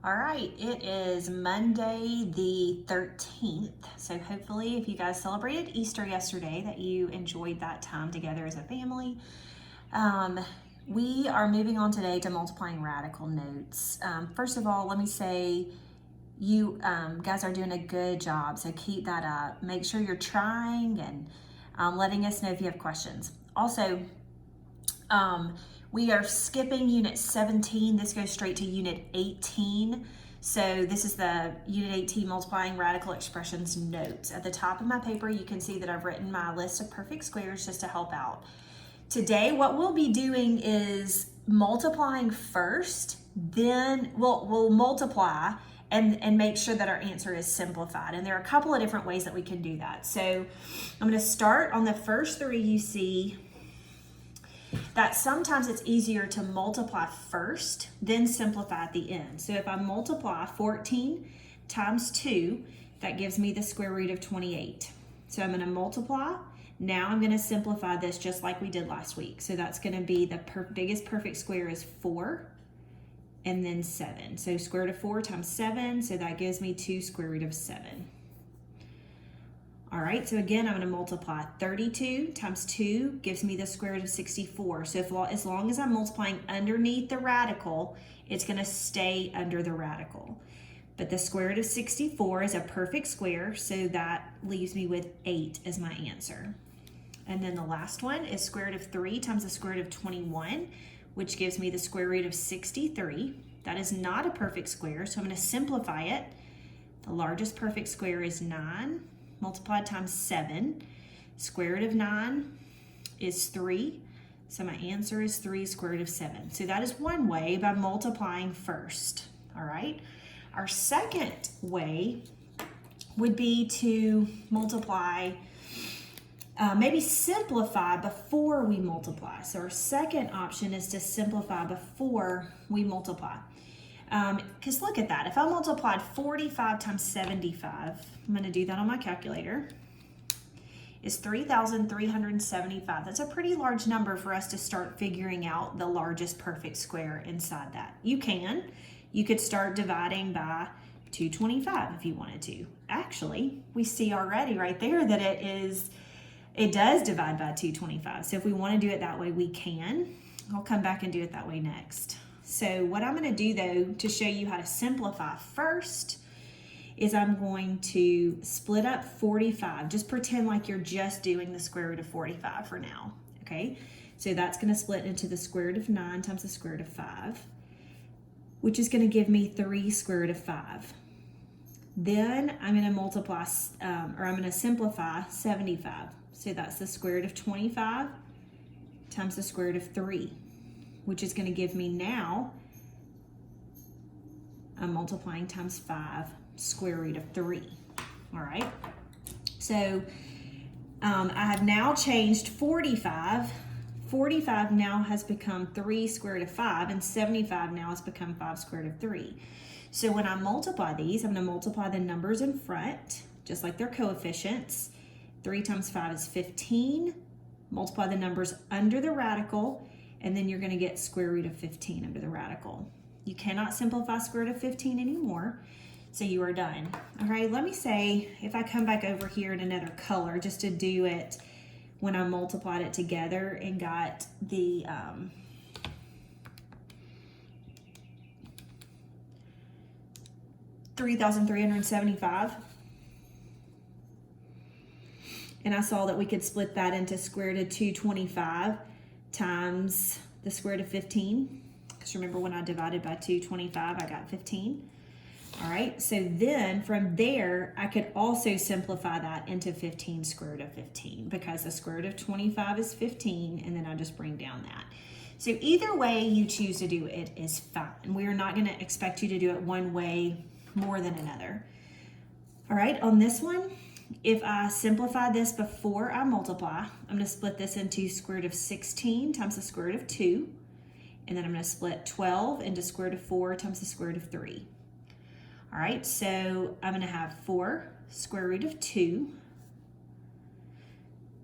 All right, it is Monday the 13th. So hopefully if you guys celebrated Easter yesterday that you enjoyed that time together as a family. We are moving on today to multiplying radical notes. First of all, let me say you guys are doing a good job, so keep that up. Make sure you're trying and letting us know if you have questions. Also, we are skipping unit 17. This goes straight to unit 18. So this is the unit 18 multiplying radical expressions notes. At the top of my paper, you can see that I've written my list of perfect squares just to help out. Today, what we'll be doing is multiplying first, then we'll multiply and make sure that our answer is simplified. And there are a couple of different ways that we can do that. So I'm gonna start on the first three. You see that sometimes it's easier to multiply first, then simplify at the end. So if I multiply 14 times 2, that gives me the square root of 28. So I'm going to multiply. Now I'm going to simplify this just like we did last week. So that's going to be the biggest perfect square is 4 and then 7. So square root of 4 times 7, so that gives me 2 square root of 7. All right, so again, I'm going to multiply 32 times 2 gives me the square root of 64. So as long as I'm multiplying underneath the radical, it's going to stay under the radical. But the square root of 64 is a perfect square, so that leaves me with 8 as my answer. And then the last one is square root of 3 times the square root of 21, which gives me the square root of 63. That is not a perfect square, so I'm going to simplify it. The largest perfect square is 9. Multiplied times 7. Square root of 9 is 3. So my answer is 3 square root of 7. So that is one way, by multiplying first. All right. Our second way would be to multiply, maybe simplify before we multiply. So our second option is to simplify before we multiply. Because look at that, if I multiplied 45 times 75, I'm going to do that on my calculator, is 3,375. That's a pretty large number for us to start figuring out the largest perfect square inside that. You could start dividing by 225 if you wanted to. Actually, we see already right there that it does divide by 225. So if we want to do it that way, we can. I'll come back and do it that way next. So what I'm going to do though, to show you how to simplify first, is I'm going to split up 45. Just pretend like you're just doing the square root of 45 for now, okay? So that's going to split into the square root of 9 times the square root of 5, which is going to give me 3 square root of 5. Then I'm going to multiply, I'm going to simplify 75. So that's the square root of 25 times the square root of 3. Which is going to give me now, I'm multiplying times 5, square root of 3. All right. So I have now changed 45. 45 now has become 3 square root of 5, and 75 now has become 5 square root of 3. So when I multiply these, I'm going to multiply the numbers in front, just like their coefficients. 3 times 5 is 15. Multiply the numbers under the radical, and then you're going to get square root of 15 under the radical. You cannot simplify square root of 15 anymore, so you are done. All right, let me say, if I come back over here in another color, just to do it when I multiplied it together and got the 3,375. And I saw that we could split that into square root of 225 times the square root of 15. Because remember, when I divided by 225, I got 15. All right, so then from there, I could also simplify that into 15 square root of 15, because the square root of 25 is 15, and then I just bring down that. So either way you choose to do it is fine. We are not going to expect you to do it one way more than another. All right, on this one, if I simplify this before I multiply, I'm going to split this into square root of 16 times the square root of 2. And then I'm going to split 12 into square root of 4 times the square root of 3. All right, so I'm going to have 4 square root of 2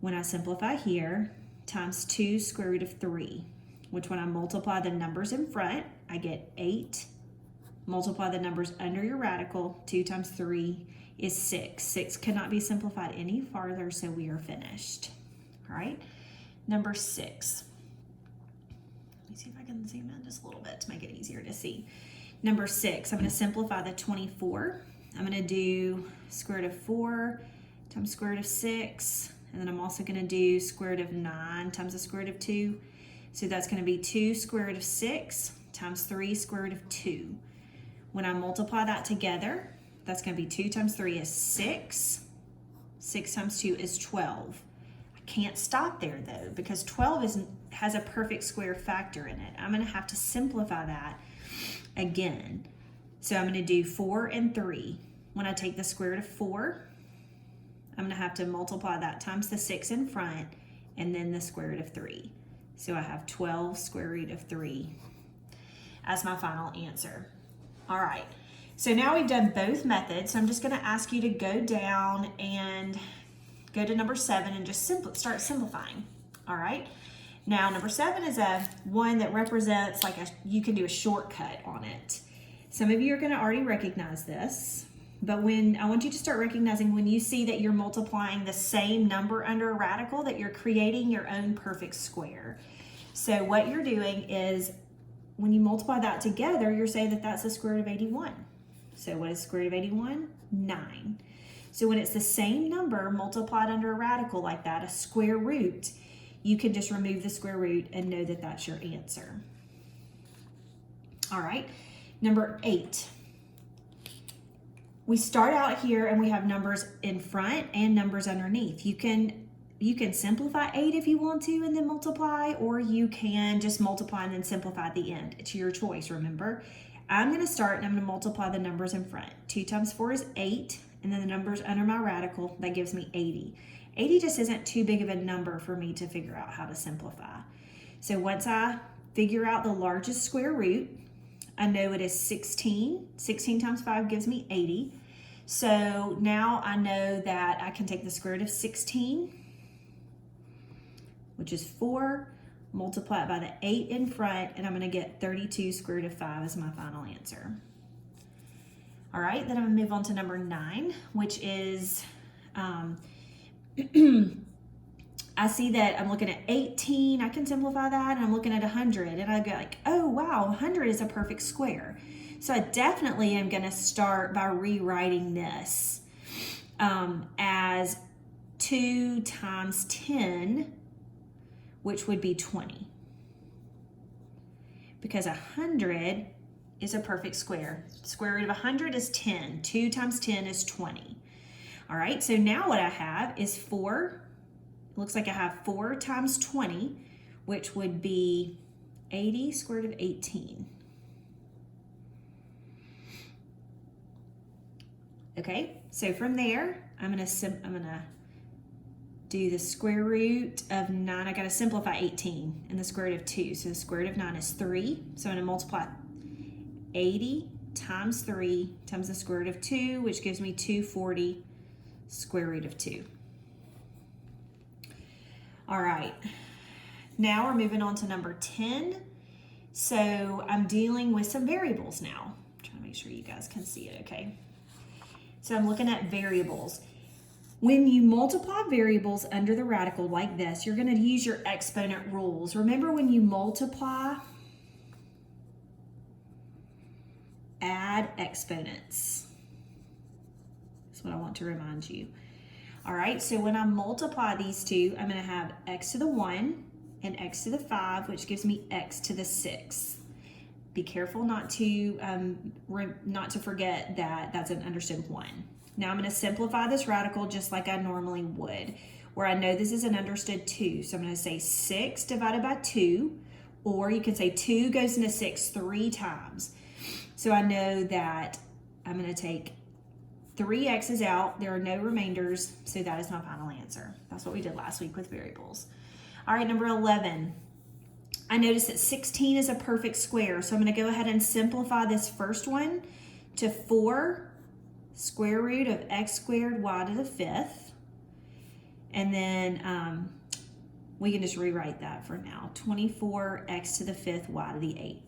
when I simplify here times 2 square root of 3, which when I multiply the numbers in front, I get 8 multiply the numbers under your radical. 2 times 3 is 6. 6 cannot be simplified any farther, so we are finished. All right, number 6. Let me see if I can zoom in just a little bit to make it easier to see. Number 6, I'm going to simplify the 24. I'm going to do square root of 4 times square root of 6, and then I'm also going to do square root of 9 times the square root of 2. So that's going to be 2 square root of 6 times 3 square root of 2. When I multiply that together, that's going to be 2 times 3 is 6. 6 times 2 is 12. I can't stop there though, because 12 has a perfect square factor in it. I'm going to have to simplify that again. So I'm going to do 4 and 3. When I take the square root of 4, I'm going to have to multiply that times the 6 in front and then the square root of 3. So I have 12 square root of 3 as my final answer. All right, so now we've done both methods. So I'm just going to ask you to go down and go to number 7 and just start simplifying. All right, now number 7 is a one that represents you can do a shortcut on it. Some of you are going to already recognize this, but I want you to start recognizing when you see that you're multiplying the same number under a radical, that you're creating your own perfect square. So what you're doing is when you multiply that together, you're saying that that's the square root of 81. So what is square root of 81? 9. So when it's the same number multiplied under a radical like that, a square root, you can just remove the square root and know that that's your answer. All right, number 8. We start out here and we have numbers in front and numbers underneath. You can simplify 8 if you want to and then multiply, or you can just multiply and then simplify at the end. It's your choice, remember. I'm going to start and I'm going to multiply the numbers in front. 2 times 4 is 8, and then the numbers under my radical, that gives me 80. 80 just isn't too big of a number for me to figure out how to simplify. So once I figure out the largest square root, I know it is 16. 16 times 5 gives me 80. So now I know that I can take the square root of 16, which is 4, multiply it by the 8 in front, and I'm going to get 32 square root of 5 as my final answer. All right, then I'm going to move on to number 9, which is, I see that I'm looking at 18. I can simplify that, and I'm looking at 100, and I go like, oh wow, 100 is a perfect square. So I definitely am going to start by rewriting this as 2 times 10, which would be 20. Because 100 is a perfect square. Square root of 100 is 10. 2 times 10 is 20. All right, so now what I have is 4. It looks like I have 4 times 20, which would be 80 square root of 18. Okay, so from there, I'm gonna do the square root of 9. I gotta simplify 18 and the square root of 2. So the square root of 9 is 3. So I'm gonna multiply 80 times 3 times the square root of 2, which gives me 240 square root of 2. All right, now we're moving on to number 10. So I'm dealing with some variables now. I'm trying to make sure you guys can see it, okay? So I'm looking at variables. When you multiply variables under the radical like this, you're going to use your exponent rules. Remember, when you multiply, add exponents. That's what I want to remind you. All right, so when I multiply these two, I'm going to have x to the 1 and x to the 5, which gives me x to the 6. Be careful not to forget that that's an understood 1. Now I'm going to simplify this radical just like I normally would, where I know this is an understood 2. So I'm going to say 6 divided by 2, or you can say 2 goes into 6 3 times. So I know that I'm going to take 3 x's out. There are no remainders, so that is my final answer. That's what we did last week with variables. All right, number 11. I noticed that 16 is a perfect square, so I'm going to go ahead and simplify this first one to 4 square root of x squared y to the 5th. And then we can just rewrite that for now. 24x to the 5th y to the 8th.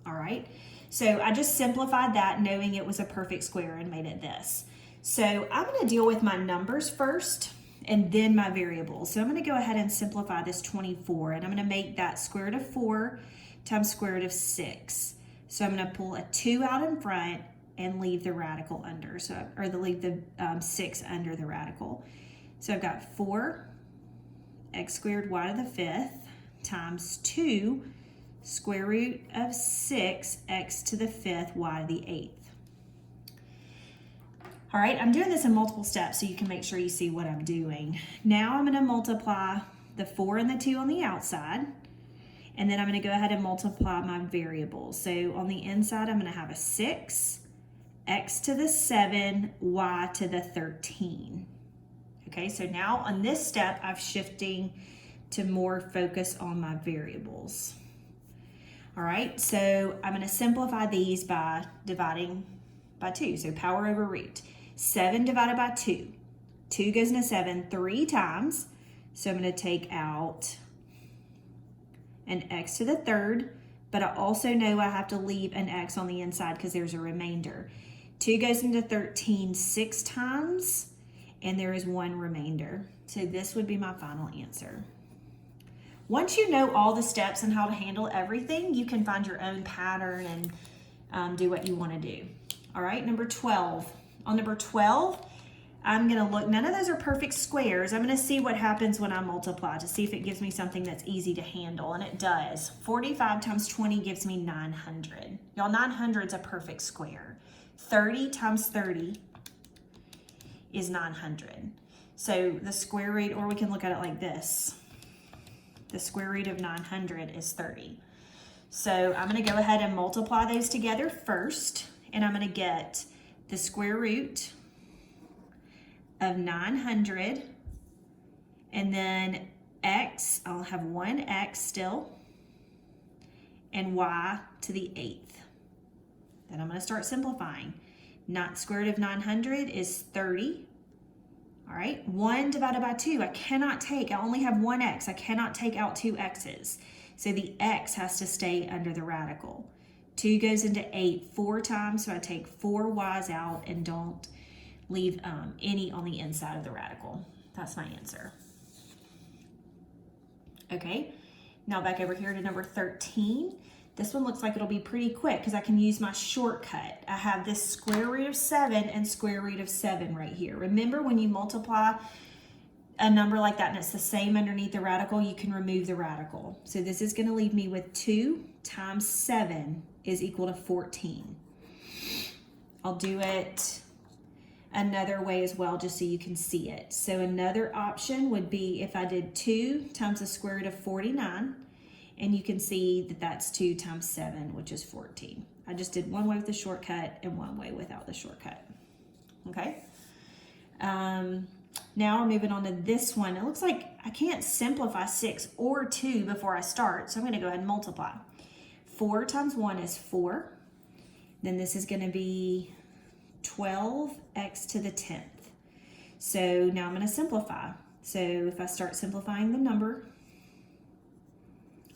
All right, So I just simplified that knowing it was a perfect square and made it this. So I'm going to deal with my numbers first and then my variables. So I'm going to go ahead and simplify this 24, and I'm going to make that square root of 4 times square root of 6. So I'm going to pull a 2 out in front and leave the radical under, leave the 6 under the radical. So I've got 4 x squared y to the 5th times 2 square root of 6 x to the 5th y to the 8th. All right, I'm doing this in multiple steps so you can make sure you see what I'm doing. Now I'm going to multiply the 4 and the 2 on the outside, and then I'm going to go ahead and multiply my variables. So on the inside, I'm going to have a 6, x to the 7, y to the 13. Okay, so now on this step, I'm shifting to more focus on my variables. All right, so I'm going to simplify these by dividing by 2, so power over root. 7 divided by 2. 2 goes into 7 3 times, so I'm going to take out an x to the 3rd, but I also know I have to leave an x on the inside because there's a remainder. 2 goes into 13 6 times, and there is 1 remainder. So this would be my final answer. Once you know all the steps and how to handle everything, you can find your own pattern and do what you want to do. All right, number 12. On number 12, I'm going to look, none of those are perfect squares. I'm going to see what happens when I multiply to see if it gives me something that's easy to handle, and it does. 45 times 20 gives me 900. Y'all, 900 is a perfect square. 30 times 30 is 900. So the square root, or we can look at it like this. The square root of 900 is 30. So I'm going to go ahead and multiply those together first, and I'm going to get the square root of 900, and then x, I'll have 1x still, and y to the 8th. Then I'm going to start simplifying. Square root of 900 is 30. All right, 1 divided by 2, I only have 1x. I cannot take out 2 x's. So the x has to stay under the radical. 2 goes into 8 4 times, so I take 4 y's out and don't leave any on the inside of the radical. That's my answer. Okay, now back over here to number 13. This one looks like it'll be pretty quick because I can use my shortcut. I have this square root of 7 and square root of 7 right here. Remember, when you multiply a number like that and it's the same underneath the radical, you can remove the radical. So this is going to leave me with 2 times 7 is equal to 14. I'll do it another way as well just so you can see it. So another option would be if I did 2 times the square root of 49, and you can see that that's 2 times 7, which is 14. I just did one way with the shortcut and one way without the shortcut. Okay. Now we're moving on to this one. It looks like I can't simplify 6 or 2 before I start, so I'm going to go ahead and multiply. 4 times 1 is 4. Then this is going to be 12x to the 10th. So now I'm going to simplify. So if I start simplifying the number,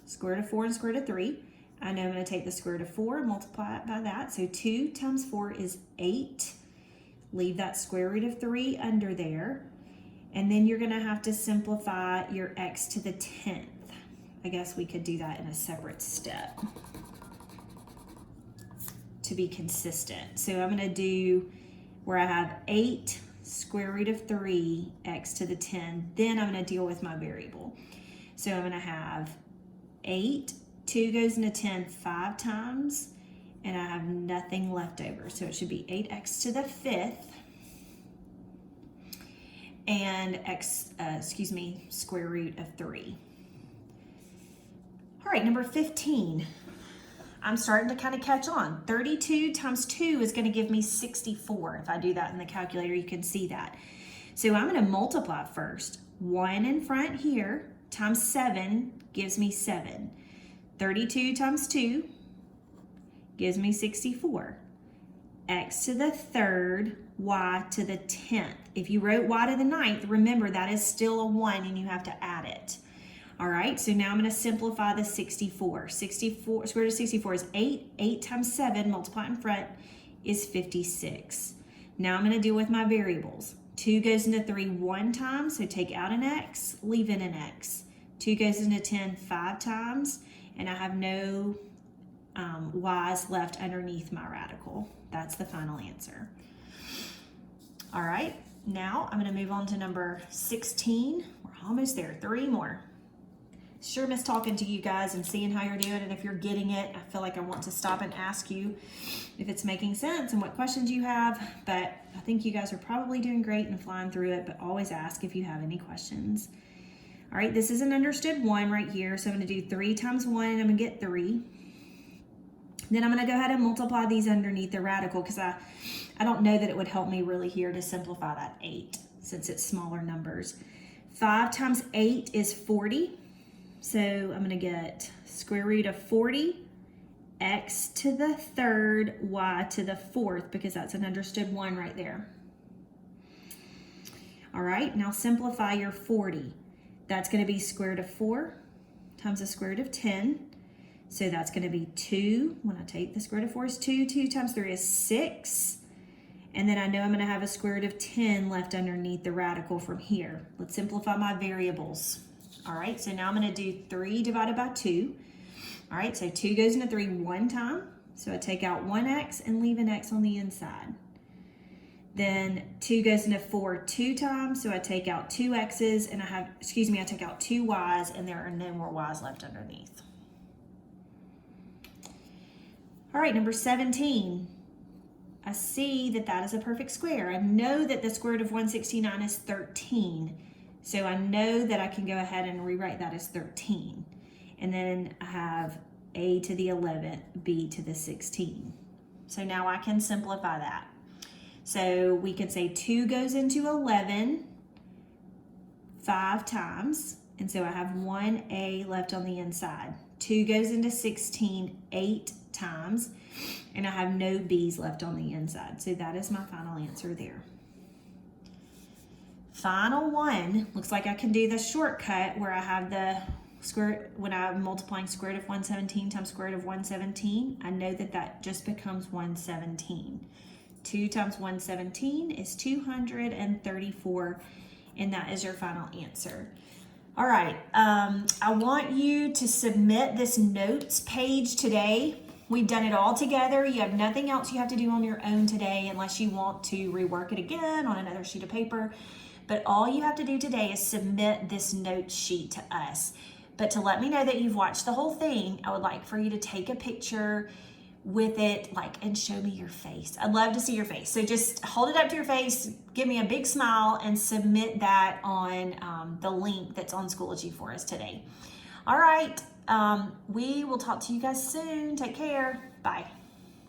square root of 4 and square root of 3, I know I'm going to take the square root of 4 and multiply it by that. So 2 times 4 is 8. Leave that square root of 3 under there. And then you're going to have to simplify your x to the 10th. I guess we could do that in a separate step to be consistent. So I'm going to do where I have 8 square root of 3 x to the 10. Then I'm going to deal with my variable. So I'm going to have 8, 2 goes into 10 5 times, and I have nothing left over. So it should be 8x to the 5th and square root of 3. All right, number 15. I'm starting to kind of catch on. 32 times 2 is going to give me 64. If I do that in the calculator, you can see that. So I'm going to multiply first. 1 in front here times 7 gives me 7. 32 times 2 gives me 64. X to the 3rd, y to the 10th. If you wrote y to the 9th, remember that is still a 1 and you have to add it. All right, so now I'm going to simplify the 64. Square root of 64 is 8. 8 times 7, multiply in front, is 56. Now I'm going to deal with my variables. 2 goes into 3 one time, so take out an x, leave in an x. 2 goes into 10 5 times, and I have no y's left underneath my radical. That's the final answer. All right, now I'm going to move on to number 16. We're almost there, 3 more. Sure miss talking to you guys and seeing how you're doing, and if you're getting it. I feel like I want to stop and ask you if it's making sense and what questions you have, but I think you guys are probably doing great and flying through it, but always ask if you have any questions. All right, this is an understood 1 right here, so I'm going to do 3 times 1, and I'm going to get 3. Then I'm going to go ahead and multiply these underneath the radical, because I don't know that it would help me really here to simplify that 8 since it's smaller numbers. 5 times 8 is 40. So I'm going to get square root of 40, x to the third, y to the fourth, because that's an understood 1 right there. All right, now simplify your 40. That's going to be square root of 4 times the square root of 10. So that's going to be 2. When I take the square root of 4 is 2. 2 times 3 is 6. And then I know I'm going to have a square root of 10 left underneath the radical from here. Let's simplify my variables. All right, so now I'm going to do 3 divided by 2. All right, so 2 goes into 3 one time. So I take out 1x and leave an x on the inside. Then 2 goes into 4 2 times. So I take out 2 x's and I take out 2 y's, and there are no more y's left underneath. All right, number 17. I see that that is a perfect square. I know that the square root of 169 is 13. So I know that I can go ahead and rewrite that as 13. And then I have a to the 11th, b to the 16. So now I can simplify that. So we could say 2 goes into 11 5 times. And so I have 1a left on the inside. 2 goes into 16 8 times. And I have no b's left on the inside. So that is my final answer there. Final one, looks like I can do the shortcut where I have the square, when I'm multiplying square root of 117 times square root of 117, I know that that just becomes 117. 2 times 117 is 234, and that is your final answer. All right, I want you to submit this notes page today. We've done it all together. You have nothing else you have to do on your own today unless you want to rework it again on another sheet of paper. But all you have to do today is submit this note sheet to us. But to let me know that you've watched the whole thing, I would like for you to take a picture with it, and show me your face. I'd love to see your face. So just hold it up to your face, give me a big smile, and submit that on the link that's on Schoology for us today. All right, we will talk to you guys soon. Take care. Bye.